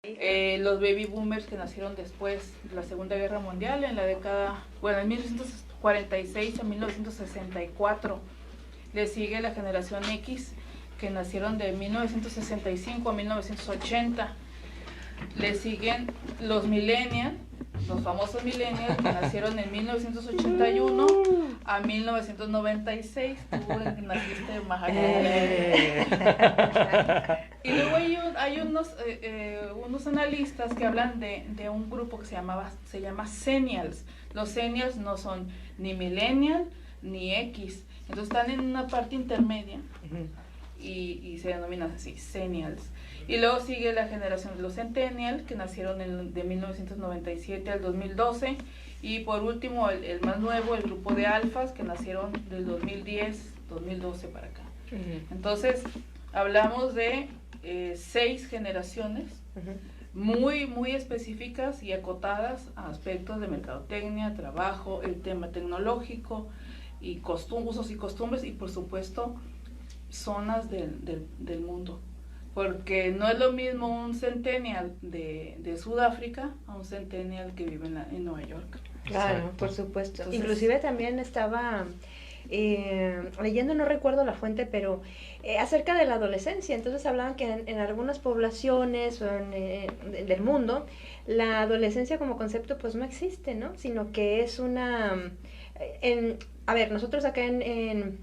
Los baby boomers que nacieron después de la Segunda Guerra Mundial, en la década, bueno, en 1946 a 1964. Le sigue la generación X, que nacieron de 1965 a 1980. Le siguen los millennials, los famosos millennials, que nacieron en 1981 a 1996. Tú naciste más allá. Y luego hay unos analistas que hablan de un grupo que se llama Zennials. Los Zennials no son ni millennial ni X, entonces están en una parte intermedia y se denominan así, Zennials. Y luego sigue la generación de los Centennials, que nacieron de 1997 al 2012. Y por último, el más nuevo, el grupo de alfas, que nacieron del 2010, 2012 para acá. Entonces, hablamos de 6 generaciones muy, muy específicas y acotadas a aspectos de mercadotecnia, trabajo, el tema tecnológico, y usos y costumbres, y por supuesto, zonas del mundo. Porque no es lo mismo un centennial de Sudáfrica a un centennial que vive en Nueva York. Claro, exacto, por supuesto. Entonces, inclusive también estaba leyendo, no recuerdo la fuente, pero acerca de la adolescencia. Entonces hablaban que en algunas poblaciones del mundo, la adolescencia como concepto pues no existe, ¿no? Sino que es una... a ver, nosotros acá en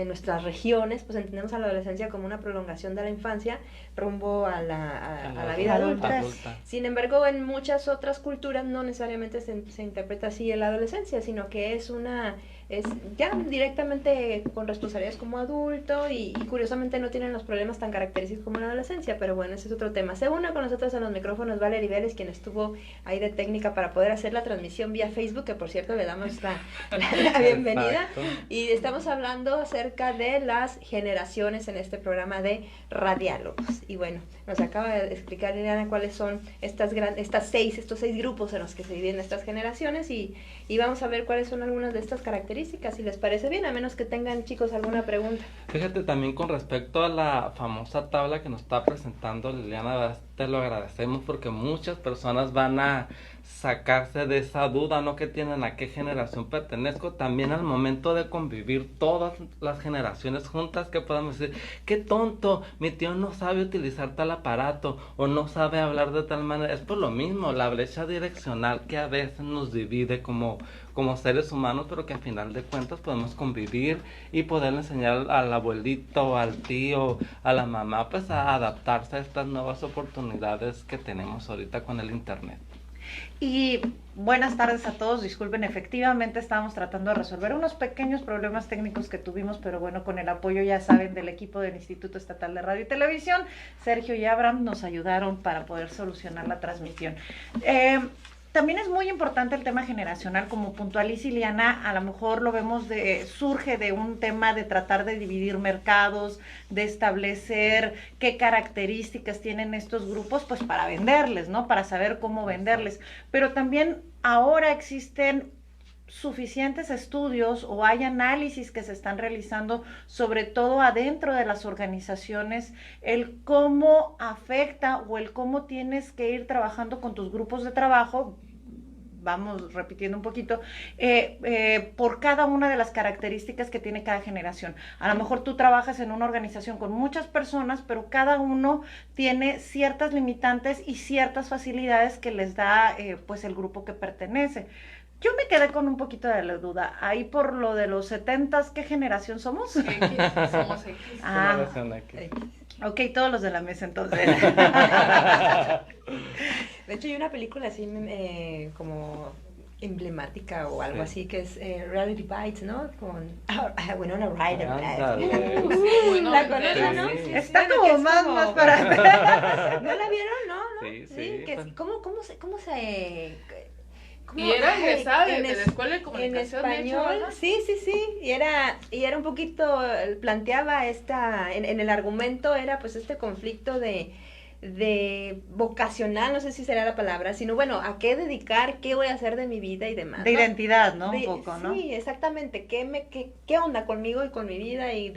nuestras regiones, pues entendemos a la adolescencia como una prolongación de la infancia rumbo a la vida adulta. Sin embargo, en muchas otras culturas no necesariamente se interpreta así en la adolescencia, sino que es ya directamente con responsabilidades como adulto y curiosamente no tienen los problemas tan característicos como la adolescencia, pero bueno, ese es otro tema. Se une con nosotros en los micrófonos Valerie Vélez, quien estuvo ahí de técnica para poder hacer la transmisión vía Facebook, que por cierto le damos la bienvenida. Exacto. Y estamos hablando acerca de las generaciones en este programa de Radiálogos. Y bueno, nos acaba de explicar Liliana cuáles son estos 6 grupos en los que se dividen estas generaciones y vamos a ver cuáles son algunas de estas características, si les parece bien, a menos que tengan, chicos, alguna pregunta. Fíjate, también con respecto a la famosa tabla que nos está presentando Liliana, te lo agradecemos porque muchas personas van a sacarse de esa duda, ¿no? Que tienen, a qué generación pertenezco. También al momento de convivir todas las generaciones juntas, que podamos decir, qué tonto, mi tío no sabe utilizar tal aparato o no sabe hablar de tal manera. Es por lo mismo, la brecha direccional que a veces nos divide como seres humanos, pero que a final de cuentas podemos convivir y poder enseñar al abuelito, al tío, a la mamá, pues a adaptarse a estas nuevas oportunidades que tenemos ahorita con el internet. Y buenas tardes a todos, disculpen, efectivamente estábamos tratando de resolver unos pequeños problemas técnicos que tuvimos, pero bueno, con el apoyo, ya saben, del equipo del Instituto Estatal de Radio y Televisión, Sergio y Abraham nos ayudaron para poder solucionar la transmisión. También es muy importante el tema generacional, como puntualiza Liliana, a lo mejor lo vemos surge de un tema de tratar de dividir mercados, de establecer qué características tienen estos grupos, pues para venderles, ¿no? Para saber cómo venderles. Pero también ahora existen suficientes estudios o hay análisis que se están realizando, sobre todo adentro de las organizaciones, el cómo afecta o el cómo tienes que ir trabajando con tus grupos de trabajo, vamos repitiendo un poquito, por cada una de las características que tiene cada generación. A lo mejor tú trabajas en una organización con muchas personas, pero cada uno tiene ciertas limitantes y ciertas facilidades que les da pues el grupo que pertenece. Yo me quedé con un poquito de la duda. Ahí por lo de los 70s, ¿qué generación somos? X, somos X. Generación X. Ok, todos los de la mesa entonces. De hecho hay una película así como emblemática o algo así que es Reality Bites, ¿no? Con Winona Ryder. ¿La conocen, no? Sí. Está como más para... ¿No la vieron? No. Sí. Que Pues... ¿Cómo se y era egresada de la Escuela de Comunicación en español, de hecho, sí, y era un poquito, planteaba en el argumento era pues este conflicto de vocacional, no sé si será la palabra, sino bueno, a qué dedicar, qué voy a hacer de mi vida y demás. De identidad, ¿no? Un poco, ¿no? Sí, exactamente, qué onda conmigo y con mi vida y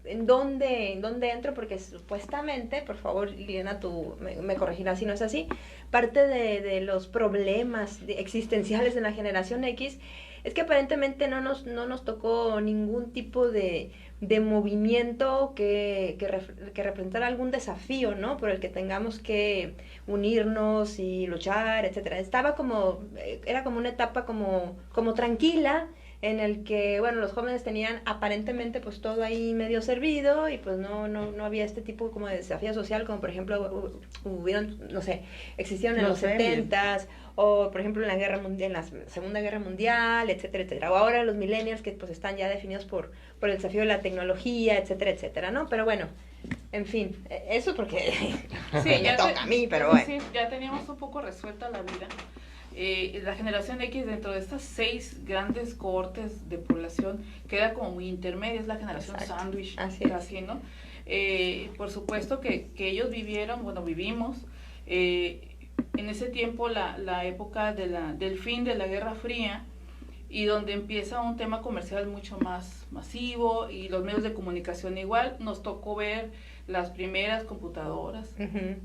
en dónde entro, porque supuestamente, por favor, Liliana, tú me corregirás si no es así, parte de los problemas existenciales de la generación X es que aparentemente no nos tocó ningún tipo de movimiento que representara algún desafío, ¿no? Por el que tengamos que unirnos y luchar, etcétera. Era como una etapa como tranquila, en el que, bueno, los jóvenes tenían aparentemente pues todo ahí medio servido y pues no había este tipo como de desafío social, como por ejemplo hubieron, no sé, existieron en los 70s, o por ejemplo en la Segunda Guerra Mundial, etcétera, etcétera, o ahora los millennials que pues están ya definidos por el desafío de la tecnología, etcétera, etcétera, ¿no? Pero bueno, en fin, eso porque sí, me toca a mí, pero bueno. Sí, ya teníamos un poco resuelta la vida. La generación X, dentro de estas 6 grandes cohortes de población, queda como muy intermedia, es la generación sándwich, casi, ¿no? Por supuesto que ellos vivimos en ese tiempo la época del fin de la Guerra Fría, y donde empieza un tema comercial mucho más masivo, y los medios de comunicación igual. Nos tocó ver las primeras computadoras. Uh-huh.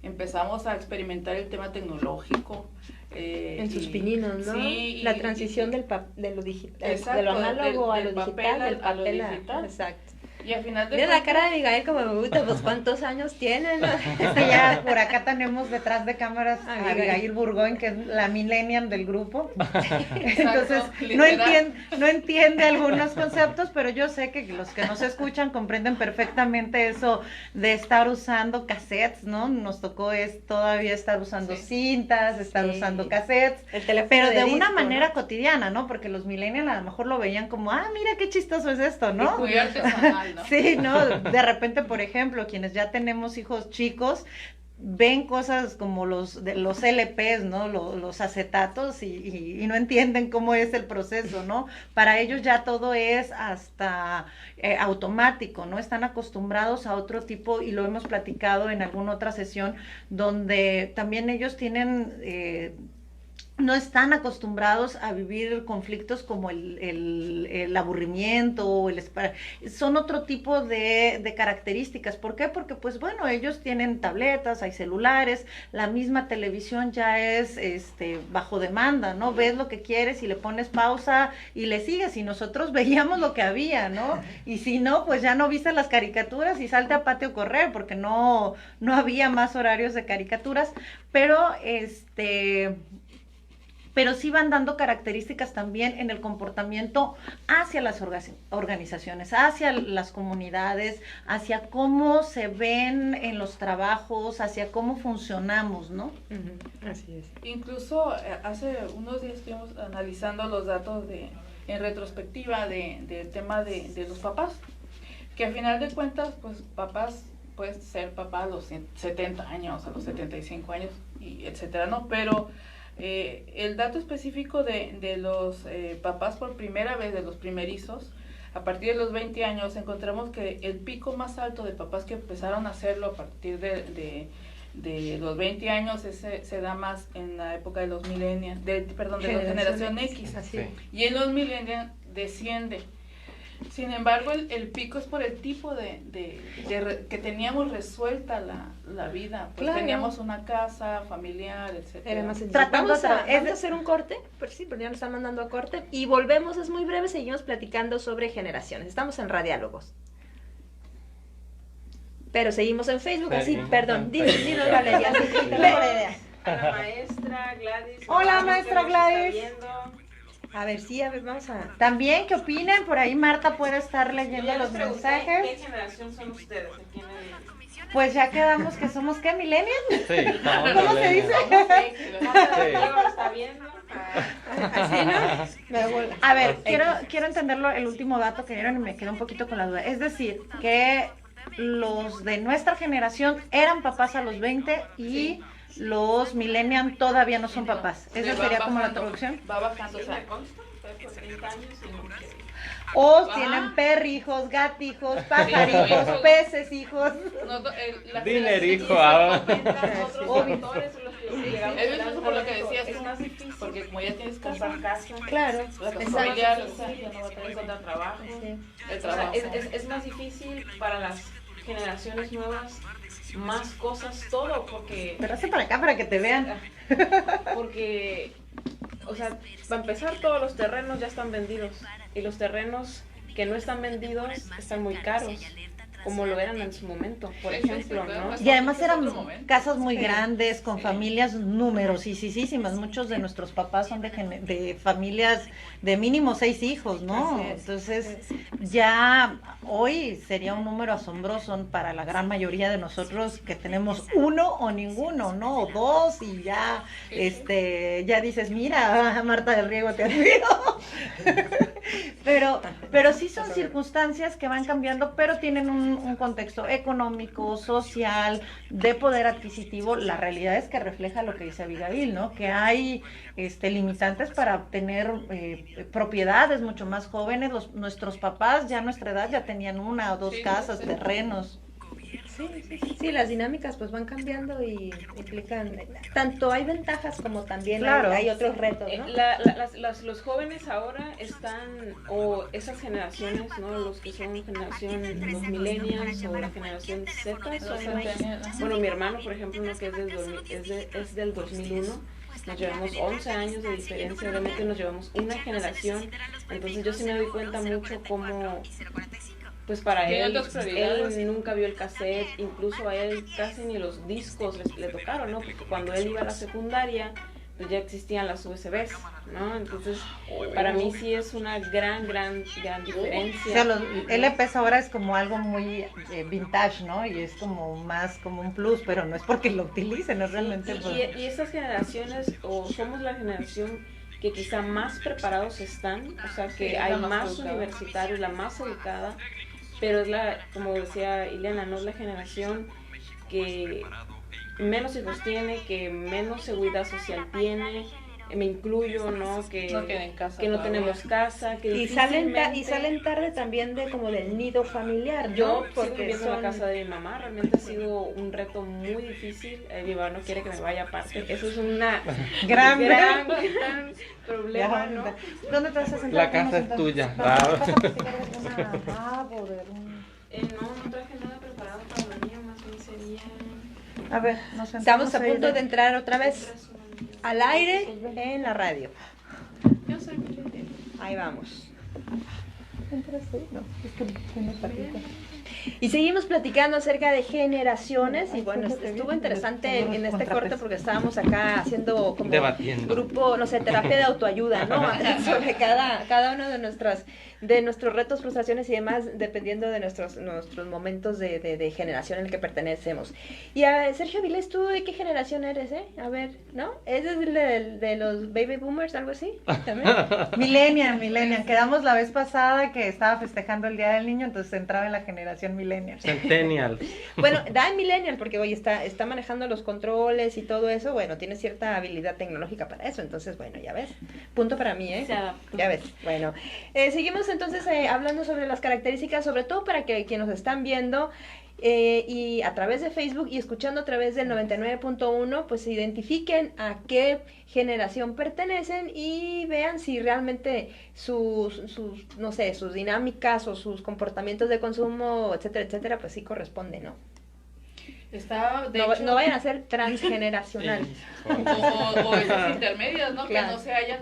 Empezamos a experimentar el tema tecnológico. En sus pininos, ¿no? Sí, la transición de lo digital, exacto, de lo análogo a lo digital, del a lo papel digital. Exacto. Y al final mira la cara de Miguel como me gusta, pues ¿cuántos años tienen? Es que ya por acá tenemos detrás de cámaras a Abigail Burgoyne, que es la millennial del grupo. Entonces, no entiende algunos conceptos, pero yo sé que los que nos escuchan comprenden perfectamente eso de estar usando cassettes, ¿no? Nos tocó todavía estar usando cintas, usando cassettes, pero de una manera cotidiana, ¿no? Porque los millennials a lo mejor lo veían como, mira qué chistoso es esto, ¿no? Muy artesanal, ¿no? Sí, ¿no? De repente, por ejemplo, quienes ya tenemos hijos chicos, ven cosas como los LPs, ¿no? Los acetatos y no entienden cómo es el proceso, ¿no? Para ellos ya todo es hasta automático, ¿no? Están acostumbrados a otro tipo, y lo hemos platicado en alguna otra sesión, donde también ellos tienen... no están acostumbrados a vivir conflictos como el aburrimiento, son otro tipo de características. ¿Por qué? Porque pues bueno, ellos tienen tabletas, hay celulares, la misma televisión ya es bajo demanda, ¿no? Ves lo que quieres y le pones pausa y le sigues, y nosotros veíamos lo que había, ¿no? Y si no, pues ya no viste las caricaturas y salte a patio a correr, porque no había más horarios de caricaturas, pero pero sí van dando características también en el comportamiento hacia las organizaciones, hacia las comunidades, hacia cómo se ven en los trabajos, hacia cómo funcionamos, ¿no? Uh-huh. Así es. Incluso hace unos días estuvimos analizando los datos en retrospectiva del tema de los papás, que al final de cuentas, pues papás, puedes ser papá a los 70 años, a los 75 años, y etcétera, ¿no? Pero... el dato específico de los papás por primera vez, de los primerizos, a partir de los 20 años, encontramos que el pico más alto de papás que empezaron a hacerlo a partir de los 20 años se da más en la época de los millennials, de la generación X. Así. Y en los millennials desciende. Sin embargo, el pico es por el tipo que teníamos resuelta la vida. Pues claro. Teníamos una casa familiar, etcétera. Vamos a hacer un corte, porque ya nos están mandando a corte, y volvemos, es muy breve, seguimos platicando sobre generaciones. Estamos en Radiálogos. Pero seguimos en Facebook, así, perdón, dinos Valeria, tengo la idea. A la maestra Gladys. Hola, maestra Gladys. A ver, vamos a... También, ¿qué opinen? Por ahí Marta puede estar leyendo los mensajes. ¿Qué generación son ustedes aquí en el... Pues ya quedamos que somos, ¿qué? ¿Millennials? Sí, ¿Cómo se dice? ¿Lo está viendo? Así, ¿no? A ver, quiero entenderlo, el último dato que dieron, y me quedo un poquito con la duda. Es decir, que los de nuestra generación eran papás a los 20 y... los millennials todavía no son papás. ¿Esa sería como la traducción? Va bajando, sí, me consta, por 30 años y no. O tienen perrijos, gatijos, pajarijos, eso. peces, hijos. La Dinerijo, generación- Otros Obvio. factores son los que llegamos Eso hablando, por lo que decías es tú, más difícil porque como ya tienes casa, comprar casa. Claro, la exacto. familiar, o sea, ya no va a tener encontrar trabajo, Sí. el O sea, trabajo. es más difícil para las generaciones nuevas, más cosas, todo, porque, Pero hace para acá para que te vean. porque, o sea, para empezar, todos los terrenos ya están vendidos, y los terrenos que no están vendidos están muy caros, como lo eran en su momento, por Sí, sí, sí, ejemplo, claro. ¿no? Y además eran otro momento. casas muy Sí. grandes, con Sí. familias numerosísimas. Muchos de nuestros papás son de familias de mínimo 6 hijos, ¿no? Así es. Entonces, ya hoy sería un número asombroso para la gran mayoría de nosotros que tenemos uno o ninguno, ¿no? O dos y ya, ya dices, mira, Marta del Riego, te admiro. Pero sí son circunstancias que van cambiando, pero tienen un contexto económico, social, de poder adquisitivo. La realidad es que refleja lo que dice Abigail, ¿no? Que hay limitantes para obtener propiedades mucho más jóvenes. Nuestros papás ya a nuestra edad ya tenían una o dos Sí, casas, sí. terrenos. Sí, las dinámicas pues van cambiando y implican, tanto hay ventajas como también Claro. hay otros retos, ¿no? Los jóvenes ahora están, o esas generaciones, ¿no? Los que son generación, los millennials o la generación Z, son bueno, mi hermano, por ejemplo, ¿no? Que es del 2001, nos llevamos 11 años de diferencia, realmente nos llevamos una generación, entonces yo sí me doy cuenta mucho cómo, pues para Tiene él, otras prioridades. él nunca vio el cassette, incluso a él casi ni los discos le tocaron, ¿no? Porque cuando él iba a la secundaria, pues ya existían las USBs, ¿no? Entonces, para mí sí es una gran diferencia. O sea, los LPs ahora es como algo muy vintage, ¿no? Y es como más como un plus, pero no es porque lo utilicen, es realmente... Y esas generaciones, o somos la generación que quizá más preparados están, o sea, que Sí, hay la más más educada. universitarios, la más educada, pero es como decía Ileana, no es la generación que menos hijos tiene, que menos seguridad social tiene, me incluyo, ¿no? Que No tienen casa que no todavía. tenemos casa, que Y salen difícilmente- salen tarde también de como del nido familiar, ¿no? Yo sigo Porque viviendo en son- la casa de mi mamá, realmente ha sido un reto muy difícil, mi mamá no quiere que me vaya aparte, eso es una Gran problema, ¿no? ¿Dónde te vas a sentar? La casa es tuya. No traje nada preparado para la mía, más bien sería... A ver, nos Estamos sentamos a ahí punto de entrar otra vez al aire en la radio. Yo soy millennial. Ahí vamos. ¿Entras ahí? No, es que tiene patita. Y seguimos platicando acerca de generaciones y Ay, bueno, fíjate estuvo bien, interesante los en este contrapesos. corte porque estábamos acá haciendo como Debatiendo. grupo, no sé, terapia de autoayuda, ¿no? Sobre cada uno de nuestros retos, frustraciones y demás, dependiendo de nuestros momentos de generación en el que pertenecemos. Y a Sergio Vilés, ¿tú de qué generación eres, A ver, ¿no? ¿Es de los baby boomers, algo así? ¿También? Millennial. Quedamos la vez pasada que estaba festejando el Día del Niño, entonces entraba en la generación millennial. Centennial. Bueno, da en millennial porque oye, está manejando los controles y todo eso, bueno, tiene cierta habilidad tecnológica para eso, entonces bueno, ya ves, punto para mí, Se adaptó. ya ves, bueno, seguimos entonces hablando sobre las características, sobre todo para que quienes nos están viendo y a través de Facebook y escuchando a través del 99.1, pues se identifiquen a qué generación pertenecen y vean si realmente sus no sé, sus dinámicas o sus comportamientos de consumo, etcétera, etcétera, pues sí corresponde, ¿no? Está, de No, hecho, no vayan a ser transgeneracionales. o esas intermedias, ¿no? Claro. Que no se hayan,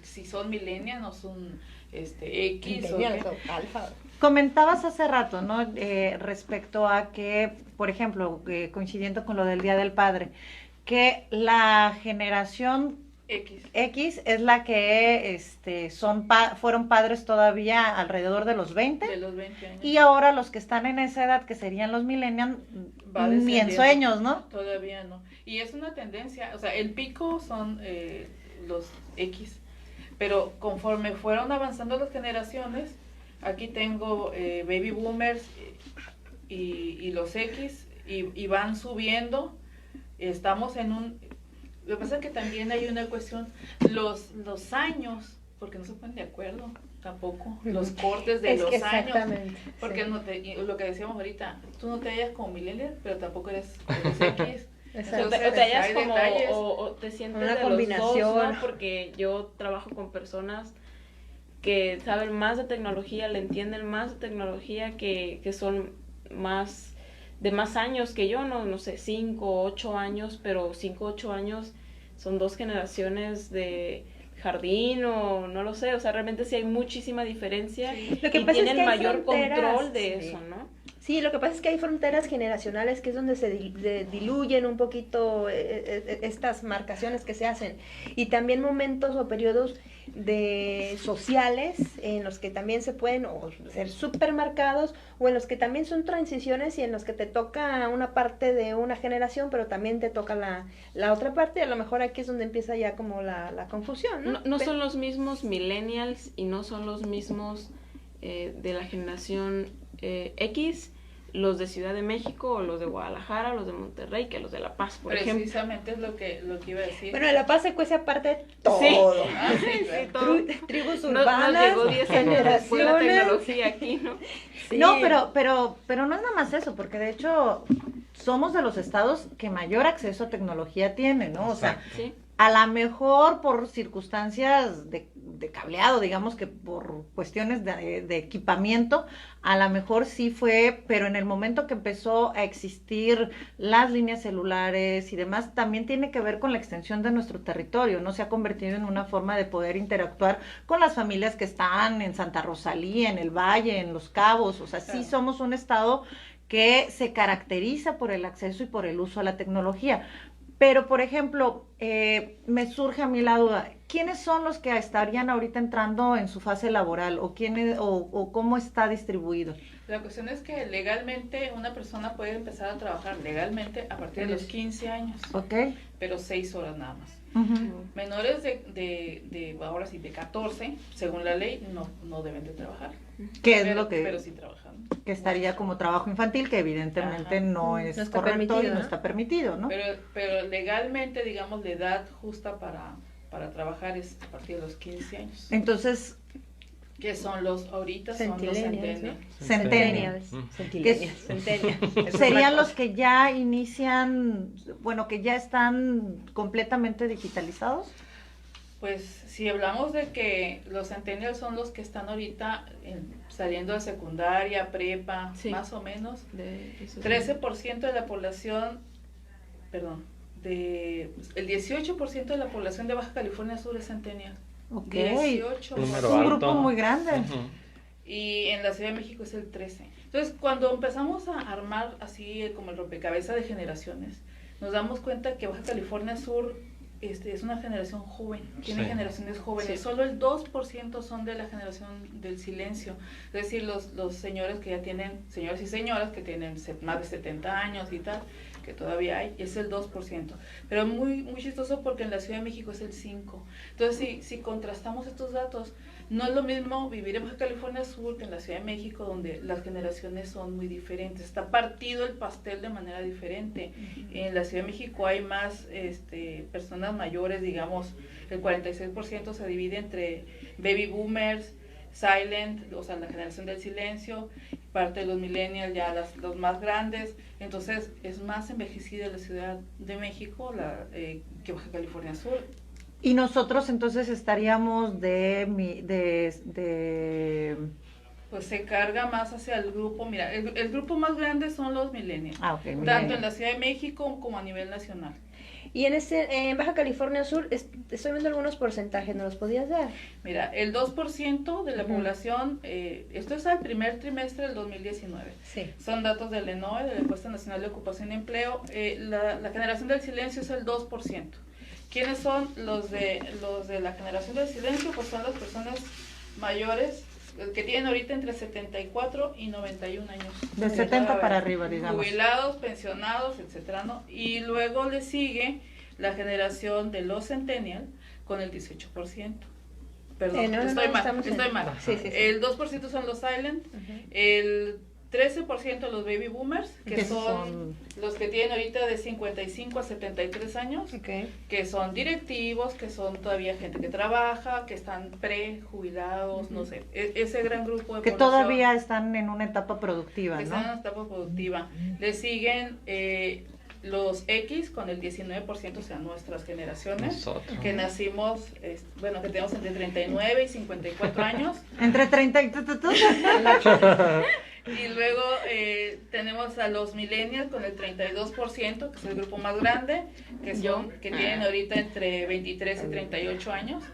si son millennials o son X o Millennials qué. o alfa. Comentabas hace rato, ¿no? Respecto a que, por ejemplo, coincidiendo con lo del Día del Padre, que la generación X es la que fueron padres todavía alrededor de los 20 de los 20 años. y ahora los que están en esa edad, que serían los millennials, Va ni en descendiendo. sueños, ¿no? Todavía no. Y es una tendencia, o sea, el pico son los X, pero conforme fueron avanzando las generaciones, aquí tengo baby boomers y los X y van subiendo. Estamos en un... Lo que pasa es que también hay una cuestión, los años, porque no se ponen de acuerdo. tampoco, los cortes de los años, porque sí. no lo que decíamos ahorita, tú no te hallas como millennial, pero tampoco eres X. O te hallas como, o te sientes una de combinación. los dos, ¿no? Porque yo trabajo con personas que saben más de tecnología, le entienden más de tecnología, que son más de más años que yo, no sé, 5, 8 años, pero 5, 8 años son 2 generaciones de jardín o no lo sé, o sea, realmente sí hay muchísima diferencia, sí. Lo que y pasa tienen es que hay mayor fronteras, control de sí. eso, ¿no? Sí, lo que pasa es que hay fronteras generacionales que es donde se diluyen un poquito estas marcaciones que se hacen, y también momentos o periodos de sociales en los que también se pueden o ser súper marcados, o en los que también son transiciones y en los que te toca una parte de una generación, pero también te toca la otra parte, y a lo mejor aquí es donde empieza ya como la confusión, ¿no? No son los mismos millennials y no son los mismos de la generación X, los de Ciudad de México o los de Guadalajara, los de Monterrey, que los de La Paz, por ejemplo. Precisamente es lo que iba a decir. Bueno, de La Paz se cuece aparte todo. Sí. Sí, Sí, todo. Tribus Nos urbanas, llegó 10 años después la generaciones. tecnología aquí, ¿no? Sí. No, pero no es nada más eso, porque de hecho somos de los estados que mayor acceso a tecnología tienen, ¿no? O sea, Sí. a lo mejor por circunstancias de cableado, digamos que por cuestiones de equipamiento, a lo mejor sí fue, pero en el momento que empezó a existir las líneas celulares y demás, también tiene que ver con la extensión de nuestro territorio, ¿no? Se ha convertido en una forma de poder interactuar con las familias que están en Santa Rosalía, en el Valle, en Los Cabos, o sea, sí somos un estado que se caracteriza por el acceso y por el uso a la tecnología. Pero, por ejemplo, me surge a mí la duda, ¿quiénes son los que estarían ahorita entrando en su fase laboral o cómo está distribuido? La cuestión es que legalmente una persona puede empezar a trabajar legalmente a partir de los 15 años, ¿Ok? pero 6 horas nada más. Uh-huh. Menores de ahora sí, de 14, según la ley, no deben de trabajar. ¿Qué es pero, lo que, pero sí trabajan. que estaría como trabajo infantil, que evidentemente Ajá. no es No está correcto permitido, y no ¿no? está permitido, ¿no? Pero legalmente, digamos, la edad justa para trabajar es a partir de los 15 años. Entonces, Que son los, ahorita son los Centennials, ¿no? centennials. Centennials. Centennials. serían los que ya inician, bueno, que ya están completamente digitalizados. Pues si hablamos de que los centennials son los que están ahorita saliendo de secundaria, prepa, Sí. más o menos, De eso sí. 13% de la población, el 18% de la población de Baja California Sur es centennial. Ok. 18%. Número Un alto. grupo muy grande. Ujú. Y en la Ciudad de México es el 13%. Entonces, cuando empezamos a armar así como el rompecabezas de generaciones, nos damos cuenta que Baja California Sur es una generación joven, tiene Sí. generaciones jóvenes. Sí. Solo el 2% son de la generación del silencio. Es decir, los señores que ya tienen, señores y señoras que tienen más de 70 años y tal, que todavía hay, es el 2%. Pero es muy, muy chistoso porque en la Ciudad de México es el 5%. Entonces, si contrastamos estos datos, no es lo mismo vivir en Baja California Sur que en la Ciudad de México, donde las generaciones son muy diferentes. Está partido el pastel de manera diferente. En la Ciudad de México hay más personas mayores, digamos, el 46% se divide entre baby boomers, silent, o sea, la generación del silencio, parte de los millennials, ya los más grandes. Entonces, es más envejecida la Ciudad de México que Baja California Sur. Y nosotros entonces estaríamos Pues se carga más hacia el grupo. Mira, el grupo más grande son los millennials, Ah, ok, muy tanto bien. en la Ciudad de México como a nivel nacional. Y en Baja California Sur estoy viendo algunos porcentajes, ¿nos los podías dar? Mira, el 2% de la Ujú. población, esto es al primer trimestre del 2019. Sí. Son datos del ENOE, de la Encuesta Nacional de Ocupación y Empleo. La generación del silencio es el 2%. ¿Quiénes son los de la generación del silencio? Pues son las personas mayores que tienen ahorita entre 74 y 91 años. De 70 para arriba, digamos. Jubilados, pensionados, etcétera, ¿no? Y luego le sigue la generación de los centennial con el 18%. Perdón, No, estoy mal, estamos en- estoy mal. Sí, sí, sí. El 2% son los silent, Ujú. el 13% los baby boomers, que son los que tienen ahorita de 55 a 73 años, que son directivos, que son todavía gente que trabaja, que están prejubilados, no sé, ese gran grupo de que población, todavía están en una etapa productiva, que ¿no? están en una etapa productiva. Le siguen los X con el 19%, o sea, nuestras generaciones, Nosotros. que nacimos, bueno, que tenemos entre 39 y 54 años. Entre 30 y Y luego tenemos a los millennials con el 32%, que es el grupo más grande, que tienen ahorita entre 23 y 38 años.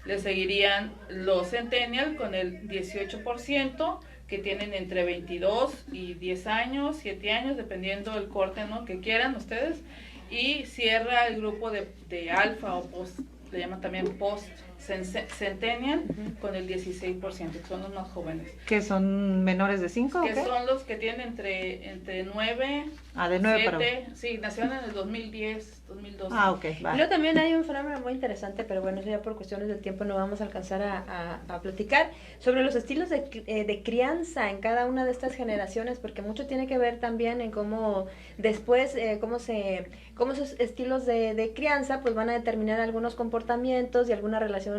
Le seguirían los centennials con el 18%, que tienen entre 22 y 10 años, 7 años, dependiendo del corte, ¿no?, que quieran ustedes. Y cierra el grupo de alfa o post, le llaman también post centennial, con el 16%, que son los más jóvenes. ¿Que son menores de 5? Que son los que tienen entre 9, de 9 7, sí, nacieron en el 2010, 2012. Ok, va. Y luego también hay un fenómeno muy interesante, pero bueno, eso ya por cuestiones del tiempo no vamos a alcanzar a platicar, sobre los estilos de crianza en cada una de estas generaciones, porque mucho tiene que ver también en cómo después, cómo esos estilos de crianza pues van a determinar algunos comportamientos y alguna relación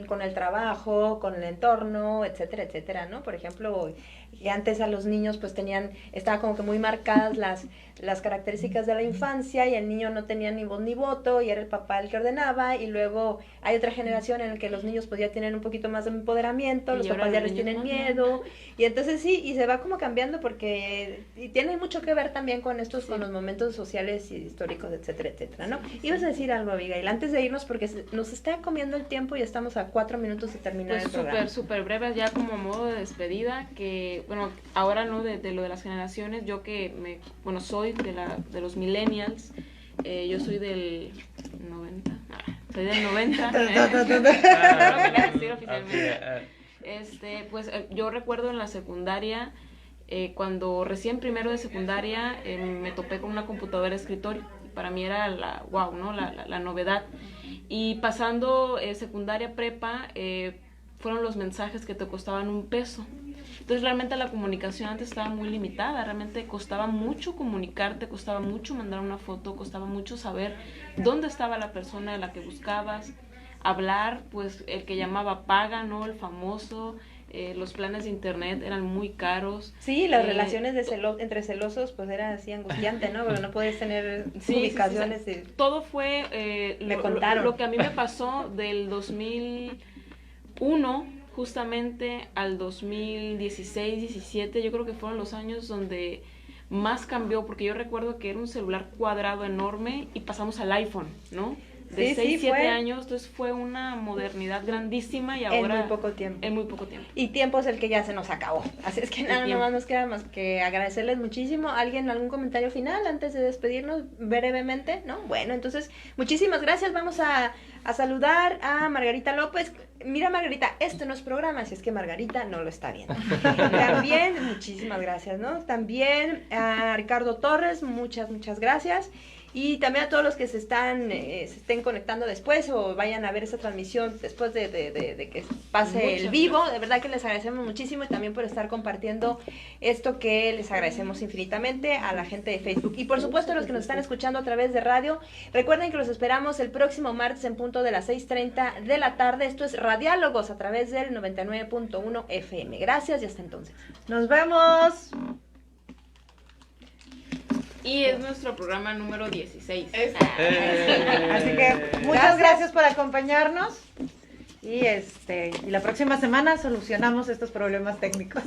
con el trabajo, con el entorno, etcétera, etcétera, ¿no? Por ejemplo, antes a los niños pues estaban como que muy marcadas las características de la infancia, y el niño no tenía ni voz ni voto, y era el papá el que ordenaba, y luego hay otra generación en la que los niños pues ya tienen un poquito más de empoderamiento, los papás ya les tienen miedo, y entonces sí, y se va como cambiando porque y tiene mucho que ver también con con los momentos sociales y históricos, etcétera, etcétera, ¿no? Ibas a decir algo, Abigail, antes de irnos, porque nos está comiendo el tiempo y estamos a 4 minutos de terminar el programa. Súper breve, ya como modo de despedida, que bueno, ahora no de lo de las generaciones, yo que soy de los millennials, yo soy del 90, soy del 90, pues yo recuerdo en la secundaria, cuando recién primero de secundaria me topé con una computadora de escritorio, y para mí era la novedad, y pasando secundaria prepa, fueron los mensajes que te costaban $1. Entonces realmente la comunicación antes estaba muy limitada, realmente costaba mucho comunicarte, costaba mucho mandar una foto, costaba mucho saber dónde estaba la persona a la que buscabas, hablar, pues el que llamaba paga, ¿no? El famoso, los planes de internet eran muy caros. Sí, las relaciones entre celosos pues era así angustiante, ¿no? Pero no podías tener ubicaciones. Sí. Todo fue lo que a mí me pasó del 2001 justamente al 2016, 17, yo creo que fueron los años donde más cambió, porque yo recuerdo que era un celular cuadrado enorme y pasamos al iPhone, ¿no? De 6, 7 años, entonces fue una modernidad grandísima, y ahora... En muy poco tiempo. Y tiempo es el que ya se nos acabó, así es que nada más nos queda más que agradecerles muchísimo. ¿Alguien algún comentario final antes de despedirnos brevemente? ¿No? Bueno, entonces, muchísimas gracias. Vamos a saludar a Margarita López. Mira, Margarita, esto no es programa, así es que Margarita no lo está viendo. También, muchísimas gracias, ¿no? También a Ricardo Torres, muchas gracias. Y también a todos los que se estén conectando después o vayan a ver esa transmisión después de que pase el vivo. De verdad que les agradecemos muchísimo, y también por estar compartiendo esto, que les agradecemos infinitamente a la gente de Facebook. Y por supuesto a los que nos están escuchando a través de radio, recuerden que los esperamos el próximo martes en punto de las 6:30 de la tarde. Esto es Radiálogos a través del 99.1 FM. Gracias y hasta entonces. Nos vemos. Y es nuestro programa número 16. Así que muchas gracias por acompañarnos. Y la próxima semana solucionamos estos problemas técnicos.